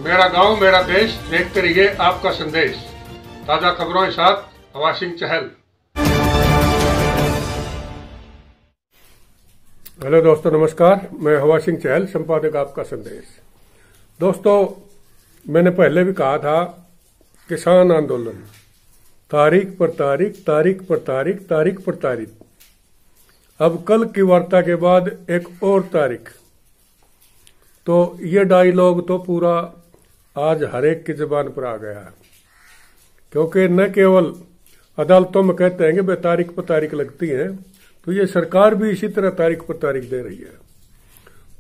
मेरा गांव मेरा देश, देखते रहिए आपका संदेश। ताजा खबरों के साथ हवा सिंह चहल। हेलो दोस्तों, नमस्कार। मैं हवा सिंह चहल, संपादक आपका संदेश। दोस्तों, मैंने पहले भी कहा था, किसान आंदोलन तारीख पर तारीख, तारीख पर तारीख, तारीख पर तारीख। अब कल की वार्ता के बाद एक और तारीख। तो ये डायलॉग तो पूरा आज हर एक की जुबान पर आ गया है, क्योंकि न केवल अदालतों में कहते हैं कि बे तारीख पर तारीख लगती है, तो ये सरकार भी इसी तरह तारीख पर तारीख दे रही है।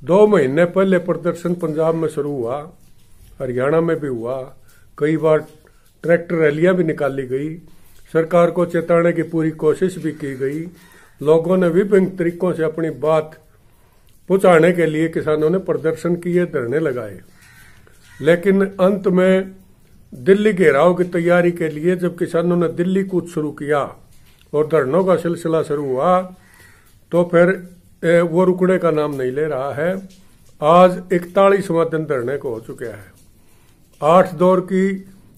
2 महीने पहले प्रदर्शन पंजाब में शुरू हुआ, हरियाणा में भी हुआ, कई बार ट्रैक्टर रैलियां भी निकाली गई, सरकार को चेताने की पूरी कोशिश भी की गई, लोगों ने विभिन्न तरीकों से अपनी बात पहुंचाने के लिए किसानों ने प्रदर्शन किए, धरने लगाए। लेकिन अंत में दिल्ली घेराव की तैयारी के लिए जब किसानों ने दिल्ली कूच शुरू किया और धरनों का सिलसिला शुरू हुआ, तो फिर वो रुकने का नाम नहीं ले रहा है। आज 41वां दिन धरने को हो चुका है। 8 दौर की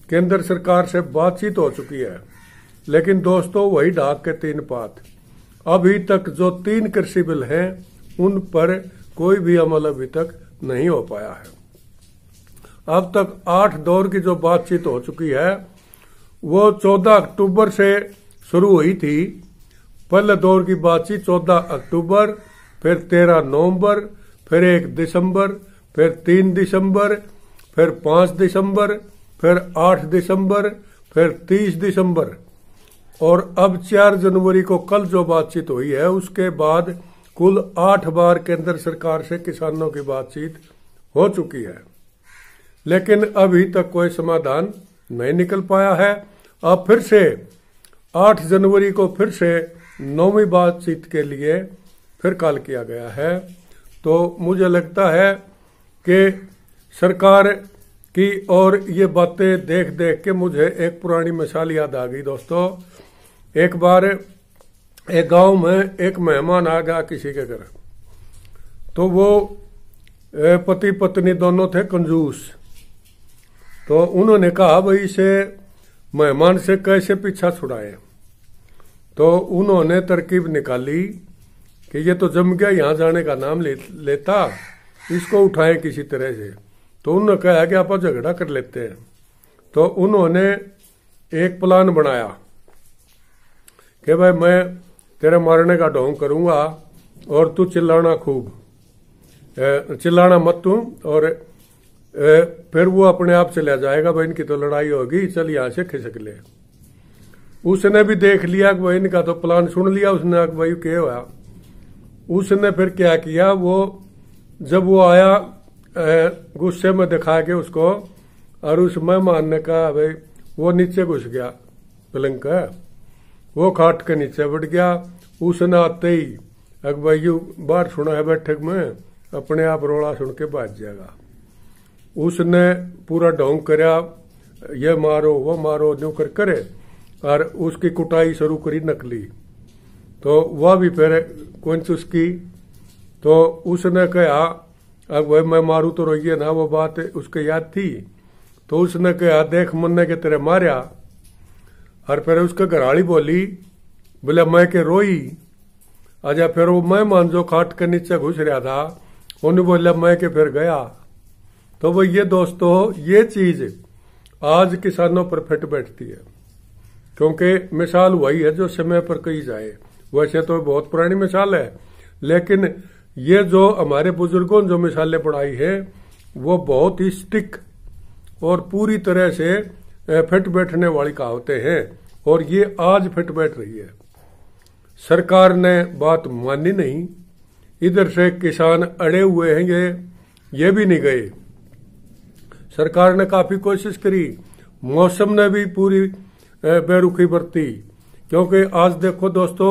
केंद्र सरकार से बातचीत हो चुकी है, लेकिन दोस्तों वही ढाक के 3 पात। अभी तक जो 3 कृषि बिल हैं, उन पर कोई भी अमल अभी तक नहीं हो पाया है। अब तक 8 दौर की जो बातचीत हो चुकी है, वो 14 अक्टूबर से शुरू हुई थी। पहले दौर की बातचीत 14 अक्टूबर, फिर 13 नवंबर, फिर 1 दिसंबर, फिर 3 दिसंबर, फिर 5 दिसंबर, फिर 8 दिसंबर, फिर 30 दिसंबर, और अब 4 जनवरी को कल जो बातचीत हुई है, उसके बाद कुल 8 बार केंद्र सरकार से किसानों की बातचीत हो चुकी है। लेकिन अभी तक कोई समाधान नहीं निकल पाया है। अब फिर से 8 जनवरी को फिर से 9वीं बातचीत के लिए फिर कॉल किया गया है। तो मुझे लगता है कि सरकार की और ये बातें देख देख के मुझे एक पुरानी मिसाल याद आ गई। दोस्तों, एक बार एक गांव में एक मेहमान आ गया किसी के घर। तो वो पति पत्नी दोनों थे कंजूस। तो उन्होंने कहा, भाई इसे मेहमान से कैसे पीछा छुड़ाए। तो उन्होंने तरकीब निकाली कि ये तो जम गया, यहां जाने का नाम लेता, इसको उठाएं किसी तरह से। तो उन्होंने कहा कि आप झगड़ा कर लेते हैं। तो उन्होंने एक प्लान बनाया कि भाई मैं तेरे मारने का ढोंग करूंगा और तू चिल्लाना खूब, चिल्लाना मत तू, और फिर वो अपने आप चला जाएगा। भाई इनकी तो लड़ाई होगी, चल यहां से खिसक ले। उसने भी देख लिया कि भाई इनका तो प्लान सुन लिया उसने, भाई क्या हुआ। उसने फिर क्या किया, वो जब वो आया गुस्से में दिखा के उसको, और उस मेहमान ने कहा भाई, वो नीचे घुस गया पलंग का, वो खाट के नीचे बैठ गया। उसने आते ही भाई यू बाहर सुना है बैठक में, अपने आप रोड़ा सुन के भाग जाएगा। उसने पूरा ढोंग करया, ये मारो वो मारो न्यू कर करे, और उसकी कुटाई शुरू करी नकली। तो वह भी फिर कौन उसकी। तो उसने कहा, अब भाई मैं मारू तो रोइए ना, वो बात उसके याद थी। तो उसने कहा, देख मन्ने के तेरे मारिया। और फिर उसके घरवाली बोली, बोले मैं के रोई। अच्छा, फिर वो मेहमान जो खाट के नीचे घुस रहा था, उन्हें बोला मैं के फिर गया। तो वो ये दोस्तों, ये चीज आज किसानों पर फिट बैठती है, क्योंकि मिसाल वही है जो समय पर कही जाए। वैसे तो बहुत पुरानी मिसाल है, लेकिन ये जो हमारे बुजुर्गों ने जो मिसालें पढ़ाई है, वो बहुत ही स्टिक और पूरी तरह से फिट बैठने वाली कहावतें हैं, और ये आज फिट बैठ रही है। सरकार ने बात मानी नहीं, इधर से किसान अड़े हुए हैं, ये भी नहीं गए। सरकार ने काफी कोशिश करी, मौसम ने भी पूरी बेरुखी बरती, क्योंकि आज देखो दोस्तों,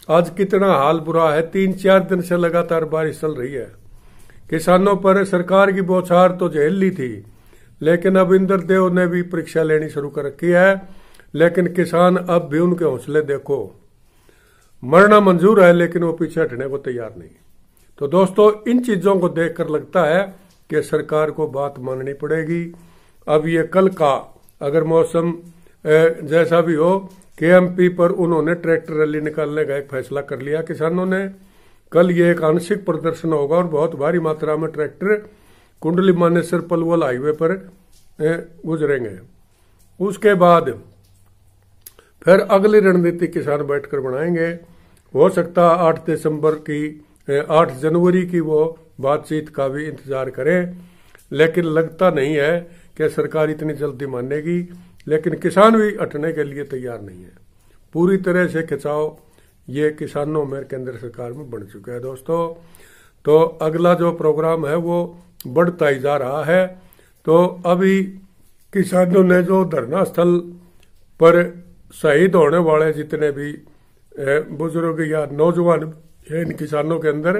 आज कितना हाल बुरा है। 3-4 दिन से लगातार बारिश चल रही है। किसानों पर सरकार की बौछार तो झेल ली थी, लेकिन अब इंद्रदेव ने भी परीक्षा लेनी शुरू कर रखी है। लेकिन किसान अब भी उनके हौसले देखो, मरना मंजूर है, लेकिन वो पीछे हटने को तैयार नहीं। तो दोस्तों, इन चीजों को देखकर लगता है कि सरकार को बात माननी पड़ेगी। अब ये कल का अगर मौसम जैसा भी हो, केएमपी पर उन्होंने ट्रैक्टर रैली निकालने का एक फैसला कर लिया किसानों ने। कल ये एक आंशिक प्रदर्शन होगा और बहुत भारी मात्रा में ट्रैक्टर कुंडली मानेसर पलवल हाईवे पर गुजरेंगे। उसके बाद फिर अगली रणनीति किसान बैठकर बनाएंगे। हो सकता 8 जनवरी की वो बातचीत का भी इंतजार करें, लेकिन लगता नहीं है कि सरकार इतनी जल्दी मानेगी। लेकिन किसान भी हटने के लिए तैयार नहीं है। पूरी तरह से खिंचाव ये किसानों में केंद्र सरकार में बढ़ चुका है दोस्तों। तो अगला जो प्रोग्राम है वो बढ़ता ही जा रहा है। तो अभी किसानों ने जो धरना स्थल पर शहीद होने वाले जितने भी बुजुर्ग या नौजवान हैं इन किसानों के अंदर,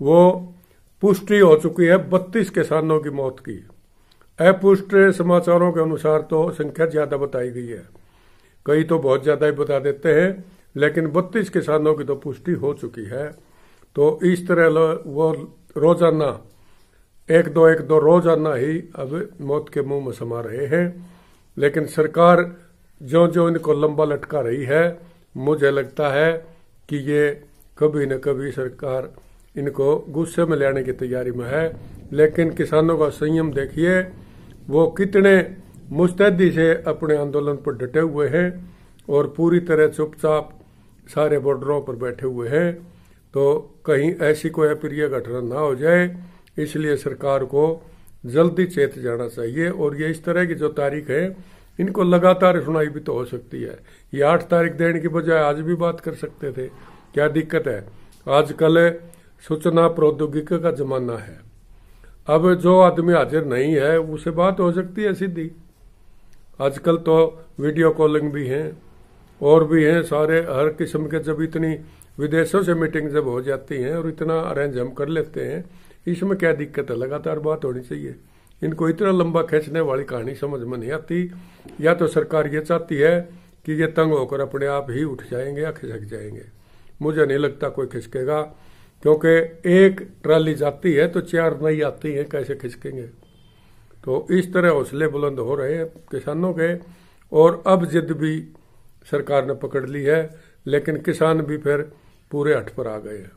वो पुष्टि हो चुकी है 32 किसानों की मौत की। अपुष्ट समाचारों के अनुसार तो संख्या ज्यादा बताई गई है, कई तो बहुत ज्यादा ही बता देते हैं, लेकिन 32 किसानों की तो पुष्टि हो चुकी है। तो इस तरह वो रोजाना एक दो रोजाना ही अब मौत के मुंह में समा रहे हैं। लेकिन सरकार जो जो इनको लंबा लटका रही है, मुझे लगता है कि ये कभी न कभी सरकार इनको गुस्से में लाने की तैयारी में है। लेकिन किसानों का संयम देखिए, वो कितने मुस्तैदी से अपने आंदोलन पर डटे हुए हैं और पूरी तरह चुपचाप सारे बॉर्डरों पर बैठे हुए हैं। तो कहीं ऐसी कोई अप्रिय घटना ना हो जाए, इसलिए सरकार को जल्दी चेत जाना चाहिए। और ये इस तरह की जो तारीख है, इनको लगातार सुनाई भी तो हो सकती है। ये 8 तारीख देने की बजाय आज भी बात कर सकते थे, क्या दिक्कत है? आजकल सूचना प्रौद्योगिकी का जमाना है। अब जो आदमी हाजिर नहीं है उससे बात हो सकती है सीधी। आजकल तो वीडियो कॉलिंग भी है और भी हैं सारे हर किस्म के। जब इतनी विदेशों से मीटिंग जब हो जाती हैं और इतना अरेंज हम कर लेते हैं, इसमें क्या दिक्कत है? लगातार बात होनी चाहिए। इनको इतना लंबा खींचने वाली कहानी समझ में नहीं आती। या तो सरकार ये चाहती है कि ये तंग होकर अपने आप ही उठ जाएंगे या खिसक जाएंगे। मुझे नहीं लगता कोई खिसकेगा, क्योंकि एक ट्राली जाती है तो 4 नई आती हैं, कैसे खिसकेंगे? तो इस तरह हौसले बुलंद हो रहे हैं किसानों के। और अब जिद भी सरकार ने पकड़ ली है, लेकिन किसान भी फिर पूरे हट पर आ गए हैं।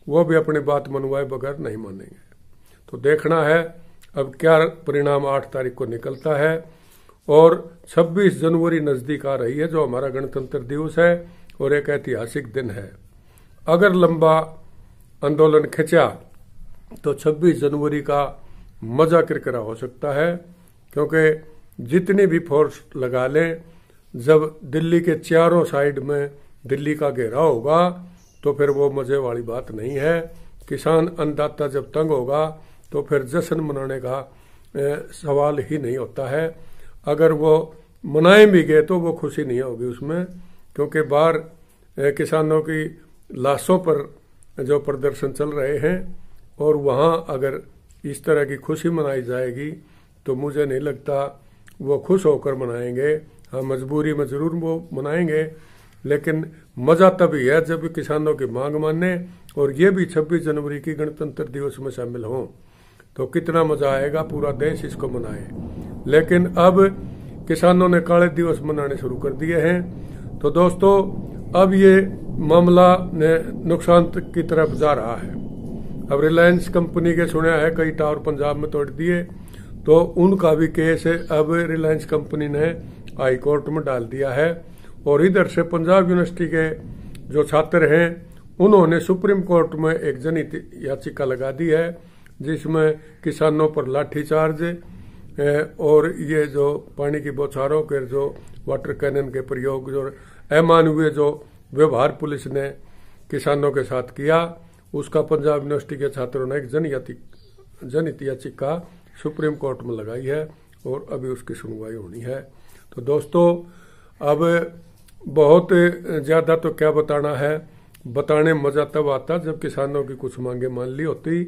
वो भी अपनी बात मनवाए बगैर नहीं मानेंगे। तो देखना है अब क्या परिणाम 8 तारीख को निकलता है। और 26 जनवरी नजदीक आ रही है, जो हमारा गणतंत्र दिवस है और एक ऐतिहासिक दिन है। अगर लंबा आंदोलन खिंचा तो 26 जनवरी का मजा किरकिरा हो सकता है, क्योंकि जितनी भी फोर्स लगा लें, जब दिल्ली के चारों साइड में दिल्ली का घेरा होगा तो फिर वो मजे वाली बात नहीं है। किसान अन्नदाता जब तंग होगा तो फिर जश्न मनाने का सवाल ही नहीं होता है। अगर वो मनाए भी गए तो वो खुशी नहीं होगी उसमें, क्योंकि बाहर किसानों की लाशों पर जो प्रदर्शन चल रहे हैं और वहाँ अगर इस तरह की खुशी मनाई जाएगी तो मुझे नहीं लगता वो खुश होकर मनाएंगे। हाँ, मजबूरी में जरूर वो मनाएंगे, लेकिन मजा तभी है जब किसानों की मांग माने और ये भी 26 जनवरी की गणतंत्र दिवस में शामिल हों। तो कितना मजा आएगा, पूरा देश इसको मनाए। लेकिन अब किसानों ने काले दिवस मनाने शुरू कर दिए हैं। तो दोस्तों, अब ये मामला नुकसान की तरफ जा रहा है। अब रिलायंस कंपनी के सुना है कई टावर पंजाब में तोड़ दिए, तो उनका भी केस अब रिलायंस कंपनी ने हाई कोर्ट में डाल दिया है। और इधर से पंजाब यूनिवर्सिटी के जो छात्र हैं उन्होंने सुप्रीम कोर्ट में एक जनहित याचिका लगा दी है, जिसमें किसानों पर लाठीचार्ज और ये जो पानी की बौछारों के जो वाटर कैनन के प्रयोग, जो अमानवीय जो व्यवहार पुलिस ने किसानों के साथ किया, उसका पंजाब यूनिवर्सिटी के छात्रों ने एक जनहित याचिका सुप्रीम कोर्ट में लगाई है और अभी उसकी सुनवाई होनी है। तो दोस्तों, अब बहुत ज्यादा तो क्या बताना है, बताने मजा तब आता जब किसानों की कुछ मांगे मान ली होती,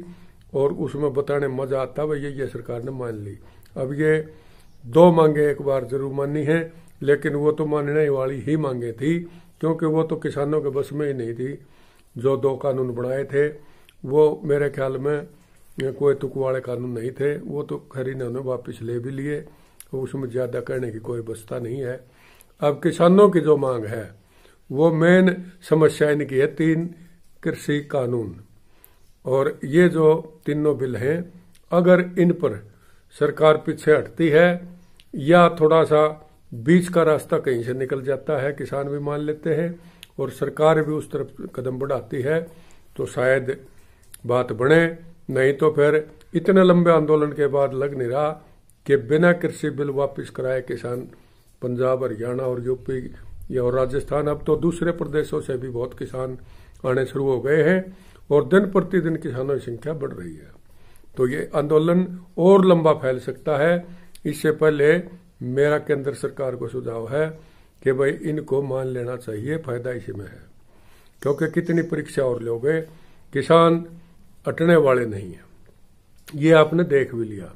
और उसमें बताने मजा आता वह ये सरकार ने मान ली। अब ये 2 मांगे एक बार जरूर माननी है, लेकिन वो तो मानने वाली ही मांगे थी, क्योंकि वो तो किसानों के बस में ही नहीं थी। जो 2 कानून बनाए थे वो मेरे ख्याल में कोई तुक वाले कानून नहीं थे, वो तो खैर इन्होंने वापस ले भी लिए, उसमें ज्यादा कहने की कोई बस्ता नहीं है। अब किसानों की जो मांग है वो मेन समस्या इनकी है 3 कृषि कानून, और ये जो तीनों बिल हैं अगर इन पर सरकार पीछे हटती है या थोड़ा सा बीच का रास्ता कहीं से निकल जाता है, किसान भी मान लेते हैं और सरकार भी उस तरफ कदम बढ़ाती है, तो शायद बात बने। नहीं तो फिर इतने लंबे आंदोलन के बाद लग नहीं रहा कि बिना कृषि बिल वापस कराए किसान पंजाब, हरियाणा और यूपी या और राजस्थान, अब तो दूसरे प्रदेशों से भी बहुत किसान आने शुरू हो गए हैं और दिन प्रतिदिन किसानों की संख्या बढ़ रही है। तो ये आंदोलन और लंबा फैल सकता है। इससे पहले मेरा केंद्र सरकार को सुझाव है कि भाई इनको मान लेना चाहिए, फायदा इसी में है, क्योंकि कितनी परीक्षा और लोगे, किसान अटने वाले नहीं है, ये आपने देख भी लिया।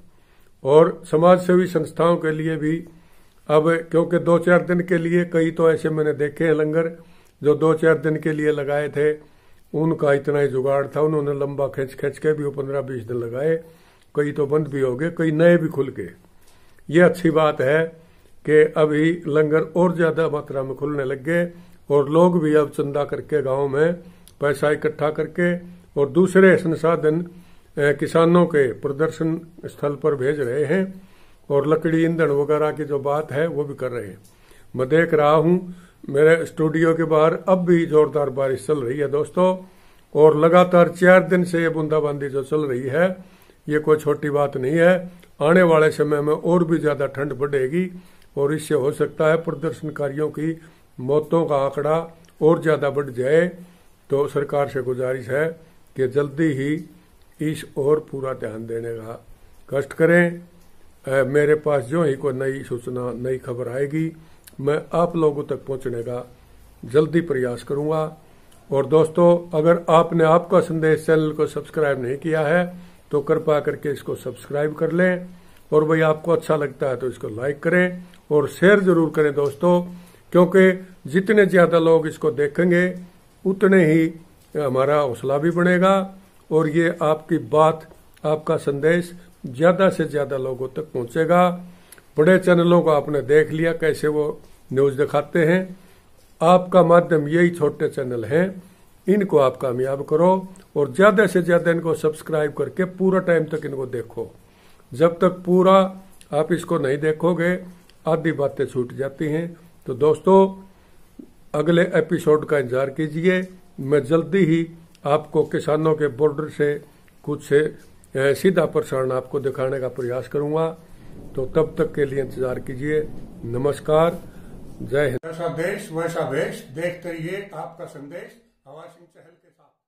और समाज सेवी संस्थाओं के लिए भी अब, क्योंकि 2-4 दिन के लिए, कई तो ऐसे मैंने देखे हैं लंगर जो 2-4 दिन के लिए लगाए थे, उनका इतना ही जुगाड़ था, उन्होंने लंबा खींच के भी वो 15-20 दिन लगाए, कई तो बंद भी हो गए, कई नए भी खुल के। ये अच्छी बात है कि अभी लंगर और ज्यादा मात्रा में खुलने लग गए और लोग भी अब चंदा करके गांव में पैसा इकट्ठा करके और दूसरे संसाधन किसानों के प्रदर्शन स्थल पर भेज रहे हैं और लकड़ी, ईंधन वगैरह की जो बात है वो भी कर रहे हैं। मैं देख रहा हूं मेरे स्टूडियो के बाहर अब भी जोरदार बारिश चल रही है दोस्तों, और लगातार 4 दिन से ये बूंदाबांदी जो चल रही है ये कोई छोटी बात नहीं है। आने वाले समय में और भी ज्यादा ठंड बढ़ेगी और इससे हो सकता है प्रदर्शनकारियों की मौतों का आंकड़ा और ज्यादा बढ़ जाए। तो सरकार से गुजारिश है कि जल्दी ही इस ओर पूरा ध्यान देने का कष्ट करें। मेरे पास जो ही कोई नई सूचना, नई खबर आएगी मैं आप लोगों तक पहुंचने का जल्दी प्रयास करूंगा। और दोस्तों, अगर आपने आपका संदेश चैनल को सब्सक्राइब नहीं किया है तो कृपया करके इसको सब्सक्राइब कर लें, और भाई आपको अच्छा लगता है तो इसको लाइक करें और शेयर जरूर करें दोस्तों, क्योंकि जितने ज्यादा लोग इसको देखेंगे उतने ही हमारा हौसला भी बढ़ेगा और ये आपकी बात, आपका संदेश ज्यादा से ज्यादा लोगों तक पहुंचेगा। बड़े चैनलों को आपने देख लिया कैसे वो न्यूज दिखाते हैं, आपका माध्यम यही छोटे चैनल हैं, इनको आप कामयाब करो और ज्यादा से ज्यादा इनको सब्सक्राइब करके पूरा टाइम तक इनको देखो। जब तक पूरा आप इसको नहीं देखोगे आधी बातें छूट जाती हैं। तो दोस्तों, अगले एपिसोड का इंतजार कीजिए, मैं जल्दी ही आपको किसानों के बॉर्डर से कुछ सीधा प्रसारण आपको दिखाने का प्रयास करूंगा। तो तब तक के लिए इंतजार कीजिए। नमस्कार, जय हिंद। जैसा देश वैसा भेष, देखते रहिए आपका संदेश हवा सिंह चहल के साथ।